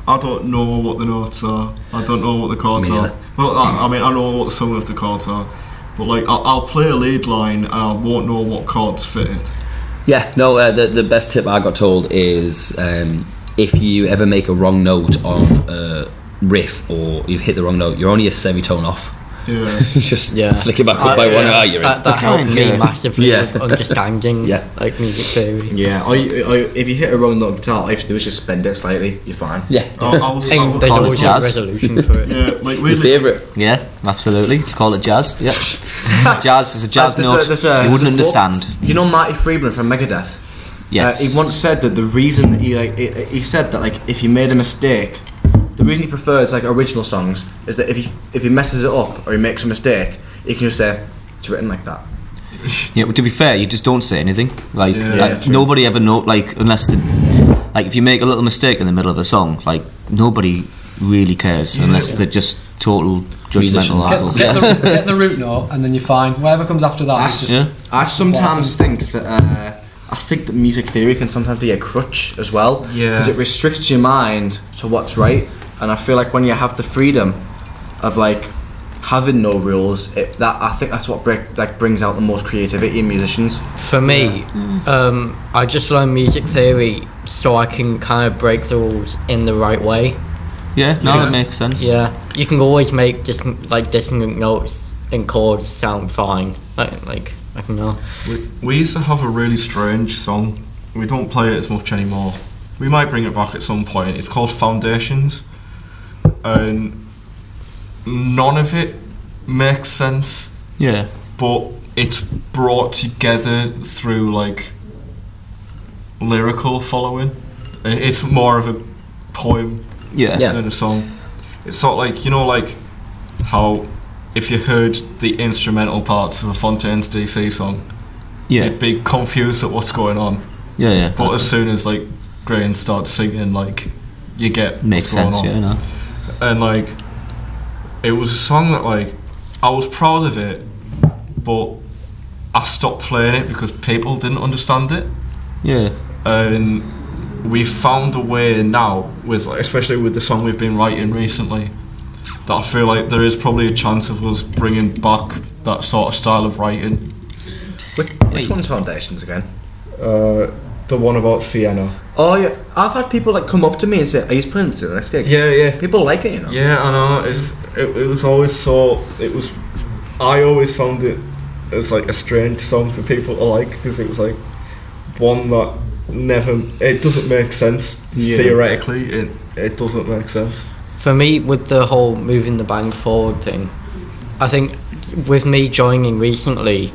I don't know what the notes are. I don't know what the chords are. Well, I mean, I know what some of the chords are, but like I'll play a lead line and I won't know what chords fit it. Yeah, no. The best tip I got told is if you ever make a wrong note on a riff or you've hit the wrong note, you're only a semitone off. Yeah, just flick it back up by 1 you're in. That helped me massively with understanding like music theory. Yeah, or if you hit a wrong note on guitar, all you have to do is just bend it slightly. You're fine. Yeah, there's always a resolution for it. Yeah, like your favourite. Yeah, absolutely. Let's call it jazz. Yeah, jazz is a jazz note you wouldn't understand. You know Marty Friedman from Megadeth? Yes. He once said that the reason that he said that like if you made a mistake, the reason he prefers like original songs is that if he messes it up or he makes a mistake, he can just say it's written like that. Yeah, but to be fair, you just don't say anything. Like nobody ever know. Like unless like if you make a little mistake in the middle of a song, like nobody really cares unless they're just total judgmental assholes. Get the root note, and then you're fine. Whatever comes after that. I sometimes think that. I think that music theory can sometimes be a crutch as well, because it restricts your mind to what's right. And I feel like when you have the freedom of like having no rules, I think that's what brings out the most creativity in musicians. For me, I just learned music theory so I can kind of break the rules in the right way. Yeah, that makes sense. Yeah, you can always make dissonant notes and chords sound fine. Like I can know. We used to have a really strange song. We don't play it as much anymore. We might bring it back at some point. It's called Foundations, and none of it makes sense. Yeah. But it's brought together through like lyrical following. It's more of a poem than a song. It's sort of like, you know, like how if you heard the instrumental parts of a Fontaine's DC song, you'd be confused at what's going on. Yeah. But as soon as like Graham starts singing, like you get makes what's sense. going on. Yeah, and like it was a song that like I was proud of it, but I stopped playing it because people didn't understand it. Yeah. And we found a way now with like, especially with the song we've been writing recently, that I feel like there is probably a chance of us bringing back that sort of style of writing. Which one's Foundations again? The one about Sienna. Oh yeah, I've had people like come up to me and say, "Are you playing this to the next gig?" Yeah. People like it, you know. Yeah, I know. It was always so. It was. I always found it as like a strange song for people to like because it was like one that never. It doesn't make sense theoretically. It doesn't make sense. For me, with the whole moving the band forward thing, I think with me joining recently,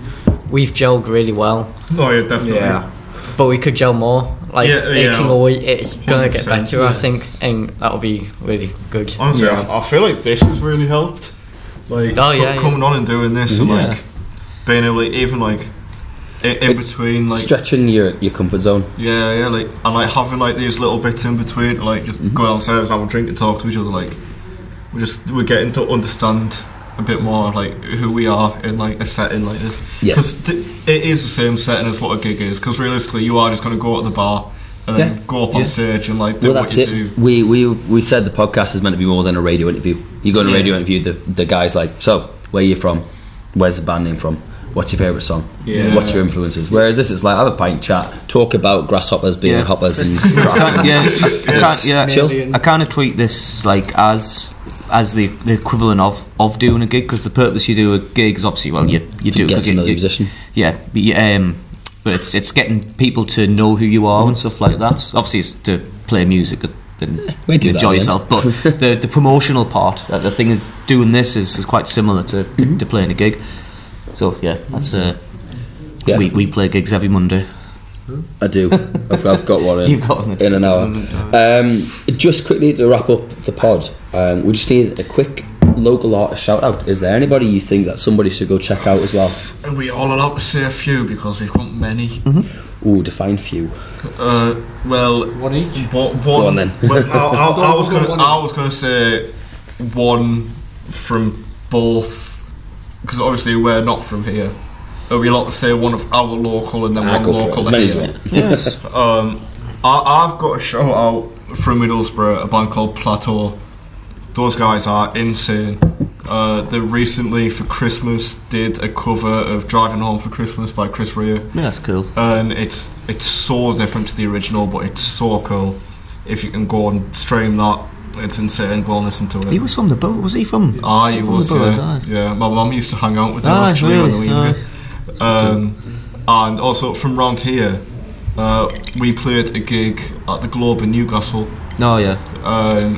we've gelled really well. Oh yeah, definitely. Yeah. But we could gel more. Like it's gonna get better, I think, and that'll be really good. Honestly, I feel like this has really helped. Like coming on and doing this and like being able to even like in between, like stretching your comfort zone. Yeah, like and like having like these little bits in between, like just go downstairs and have a drink and talk to each other. Like we're getting to understand a bit more like who we are in like a setting like this, because it is the same setting as what a gig is, because realistically you are just going to go to the bar and then go up on stage and like do what you do. We said the podcast is meant to be more than a radio interview. You go to a radio interview, the guy's like, so where are you from, where's the band name from, what's your favourite song, what's your influences, whereas this is like have a pint, chat, talk about grasshoppers being hoppers and I kind of treat this like as the equivalent of doing a gig, because the purpose you do a gig is obviously you do because you're a musician. But it's getting people to know who you are and stuff like that. Obviously it's to play music and enjoy yourself, but the promotional part, the thing is doing this is quite similar to playing a gig. So that's we play gigs every Monday. I do. I've got one in, You've got one in an hour. Just quickly to wrap up the pod, we just need a quick local artist shout out. Is there anybody you think that somebody should go check out as well? Are we all allowed to say a few because we've got many? Ooh, define few. Well, one each. Go on then. Well, I was going to say one from both, because obviously we're not from here. Are we allowed to say one of our local and then one local here? Yes. I've got a shout out from Middlesbrough, a band called Plateau. Those guys are insane. They recently for Christmas did a cover of Driving Home for Christmas by Chris Rea. Yeah, that's cool. And it's so different to the original, but it's so cool. If you can go and stream that, it's insane. Go and listen to it. He was from the boat, was he from? He was, yeah. My mum used to hang out with him actually really? when we were and also from round here, we played a gig at the Globe in Newcastle. Oh yeah.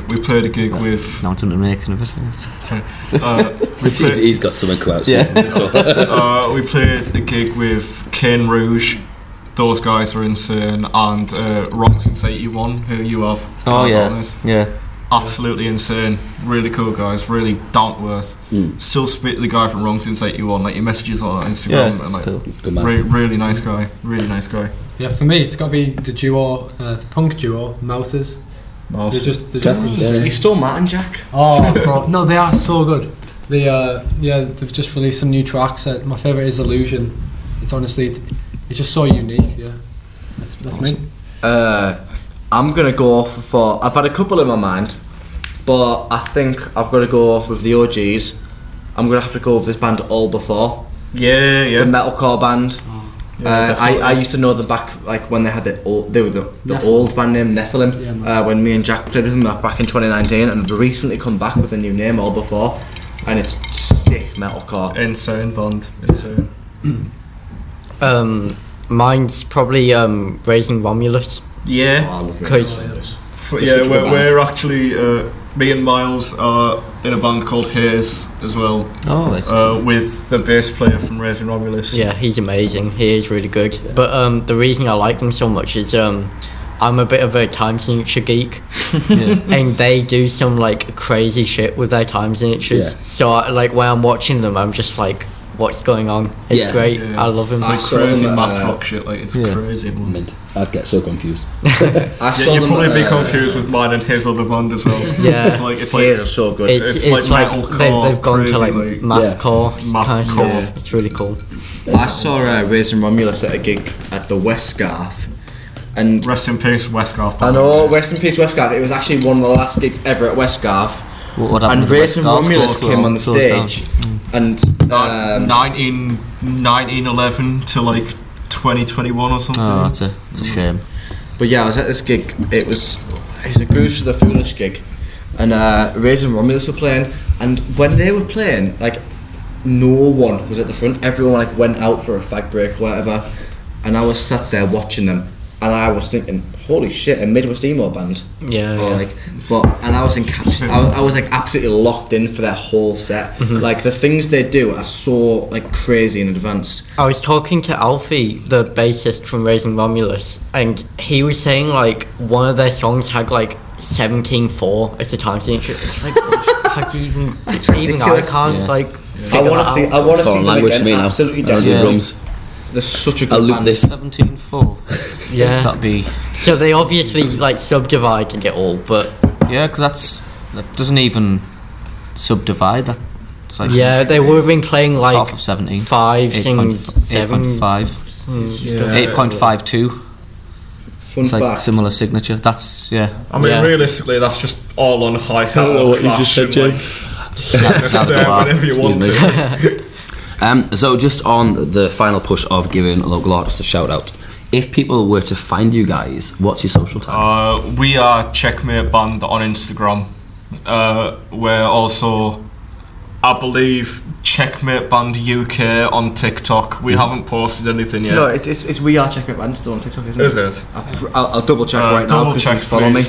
We played a gig with. Now I'm making of it. He's got something come out soon. Yeah. We played a gig with Cane Rouge. Those guys are insane, and Wrong Since '81, who you have. Oh yeah. Yeah. Absolutely insane. Really cool guys. Really down to earth. Still speak to the guy from Wrong Since '81. Like your messages on Instagram. Yeah, and, like, cool. He's a good man. Really nice guy. Really nice guy. Yeah, for me, it's got to be the duo, the punk duo, Mouses. They're just You stole Martin Jack. Oh, bro. No, they are so good. They've just released some new tracks. My favourite is Illusion. It's honestly, it's just so unique. Yeah, that's awesome. Me. I'm gonna go for. I've had a couple in my mind, but I think I've got to go with the OGs. I'm gonna have to go with this band All Before. Yeah. The metalcore band. Yeah, I used to know them back like when they had they were the old band name Nephilim. When me and Jack played with them back in 2019, and they've recently come back with a new name, All Before, and it's sick metalcore. Insane band. Insane. Mine's probably Raising Romulus. Yeah. Because we're actually me and Miles are in a band called Hayes as well. With the bass player from Raising Romulus. Yeah, he's amazing. He is really good. But the reason I like them so much is I'm a bit of a time signature geek, and they do some like crazy shit with their time signatures. Yeah. So like when I'm watching them, I'm just like, what's going on? It's great. I love them. It's like crazy math rock shit. Like it's crazy. I'd get so confused. You'd probably be confused with mine and his other band as well. Yeah, it's like are so good. It's like metalcore. They've gone to like mathcore kind of stuff. It's really cool. I saw Raising Romulus at a gig at the Westgarth. And rest in peace, Westgarth. I know, rest in peace, Westgarth. It was actually one of the last gigs ever at Westgarth. And Raising Romulus came on the stage, and 1911 to like 2021 or something. Oh, it's a shame. But yeah, I was at this gig. It was a Grooves for the Foolish gig, and Raising Romulus were playing. And when they were playing, like no one was at the front. Everyone like went out for a fag break or whatever, and I was sat there watching them. And I was thinking, holy shit, a Midwest emo band. Yeah. Like, and I was I was like absolutely locked in for their whole set. Like the things they do are so like crazy and advanced. I was talking to Alfie, the bassist from Raising Romulus, and he was saying like one of their songs had like 17/4 as a time signature. Like, how do you even? Even I can't like. I want to see. I want to see them again. Absolutely definitely. They're such a good band. This 17/4. Yeah. That'd be. So they obviously like subdivided it all, but yeah, because that doesn't even subdivide. That's like they would have been playing like half of 17, 5 and 7, 8.5, 8.52. Fun it's fact. Like similar signature. That's I mean, realistically, that's just all on high. I don't know what you just said, James. Whenever you want to. So just on the final push of giving local artists a shout out, if people were to find you guys, what's your social tags? We are Checkmate Band on Instagram. We're also, I believe, Checkmate Band UK on TikTok. We haven't posted anything yet. No, it's we are Checkmate Band still on TikTok, isn't it? Is it? I'll double check right now because he's following me.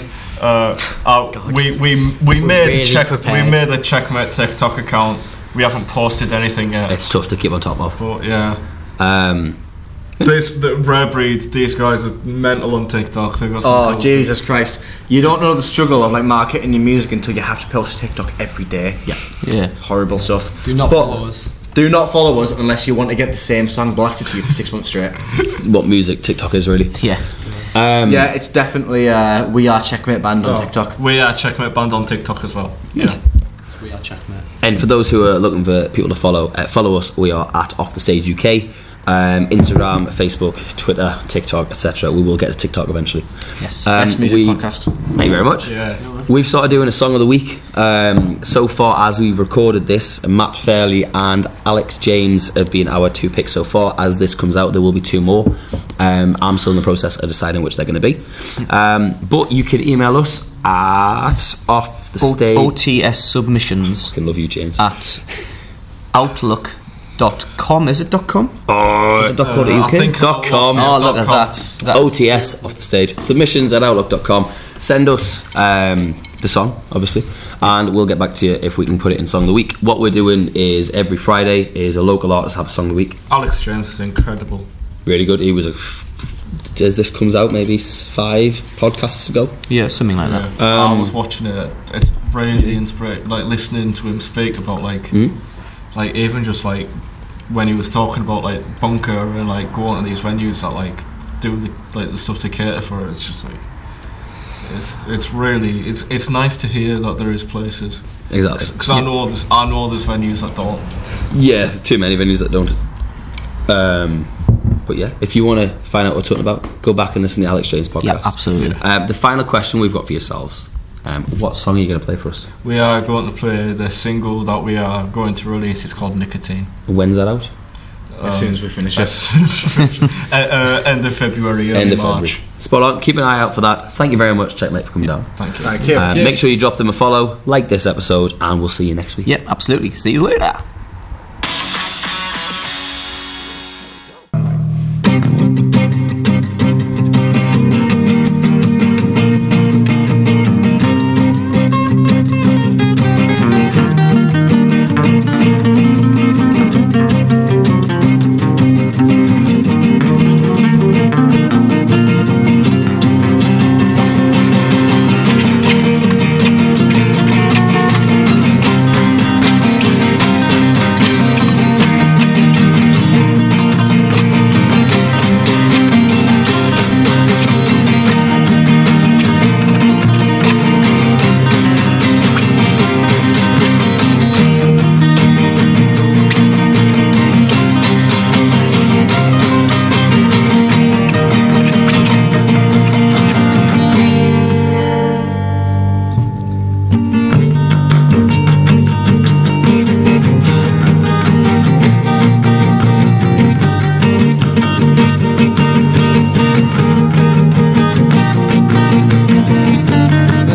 We made the Checkmate TikTok account. We haven't posted anything yet. It's tough to keep on top of. But yeah. The Rare Breed, these guys are mental on TikTok. They've got some cool Jesus Christ. You don't know the struggle of like marketing your music until you have to post to TikTok every day. Yeah. Horrible stuff. Do not follow us. Do not follow us unless you want to get the same song blasted to you for 6 months straight. What music TikTok is, really. Yeah. Yeah, it's definitely We Are Checkmate Band on TikTok. We Are Checkmate Band on TikTok as well. Yeah. We Are Checkmate. And for those who are looking for people to follow us. We are at Off the Stage UK. Instagram, Facebook, Twitter, TikTok, etc. We will get a TikTok eventually. Yes. Next music podcast. Thank you very much. Yeah. We've started doing a song of the week. So far as we've recorded this, Matt Fairley and Alex James have been our 2 picks so far. As this comes out, there will be 2 more. I'm still in the process of deciding which they're going to be. But you can email us at Off the Stage OTS Submissions. I love you, James. At outlook.com. Is it .com? Is it .co.uk? .com. Oh, look at that. OTS Off the Stage. Submissions at outlook.com. Send us the song, obviously, and we'll get back to you if we can put it in Song of the Week. What we're doing is every Friday is a local artist have a Song of the Week. Alex James is incredible. Really good. He was as this comes out, maybe 5 podcasts ago. Yeah, something like that. I was watching it. It's really inspiring. Like listening to him speak about like even just like when he was talking about like bunker and like going to these venues that like do the stuff to cater for it. It's just like it's really nice to hear that there is places. Exactly. Because I know there's venues that don't. Yeah, too many venues that don't. But yeah, if you want to find out what we're talking about, go back and listen to the Alex James podcast. Yeah, absolutely. The final question we've got for yourselves. What song are you going to play for us? We are going to play the single that we are going to release. It's called Nicotine. When's that out? As soon as we finish it. End of February, End early of March. February. Spot on. Keep an eye out for that. Thank you very much, Checkmate, for coming down. Thank you. Thank you. Make sure you drop them a follow, like this episode, and we'll see you next week. Yeah, absolutely. See you later.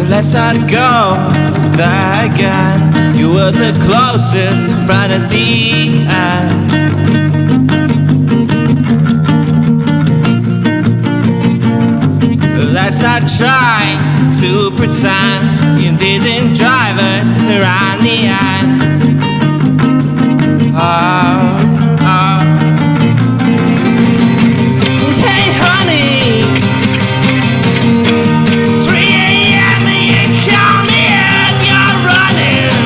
Let's not go there again. You were the closest friend at the end. Let's not try to pretend you didn't drive us around the end. Hey honey, 3 a.m. and you call me and you're running.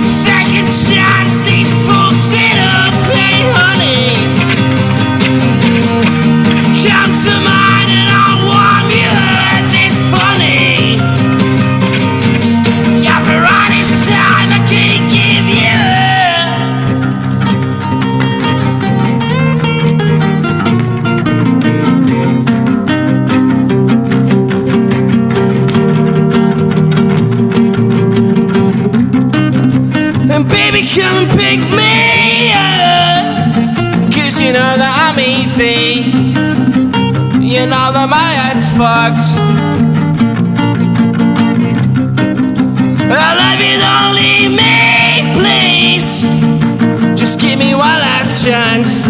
Second chance, he fucked it up. Hey honey, come to mine and I'll warm you up. It's funny. Yeah, for all this time I couldn't give you. And baby, come pick me up, 'cause you know that I'm easy. You know that my head's fucked. I love you, don't leave me, please. Just give me one last chance.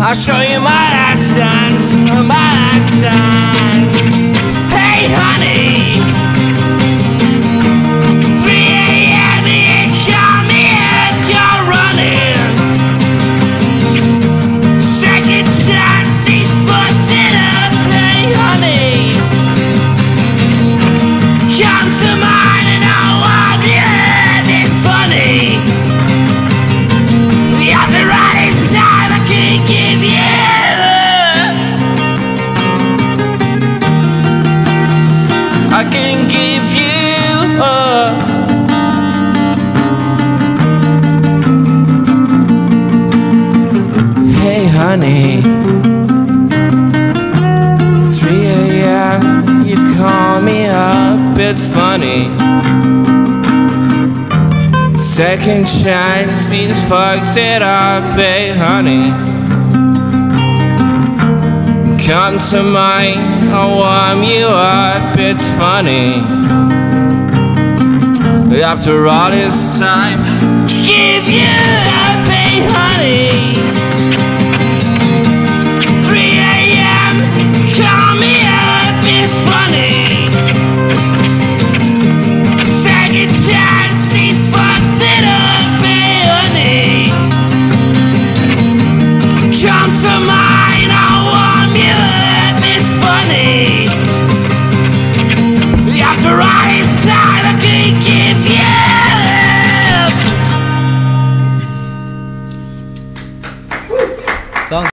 I'll show you my last dance, my last dance. Hey honey, 3 a.m. and you call me and you're running. honey. 3 a.m. you call me up, it's funny. Second chance, he's fucked it up, hey honey. Come to mine, I'll warm you up, it's funny. After all this time, give you up, hey honey.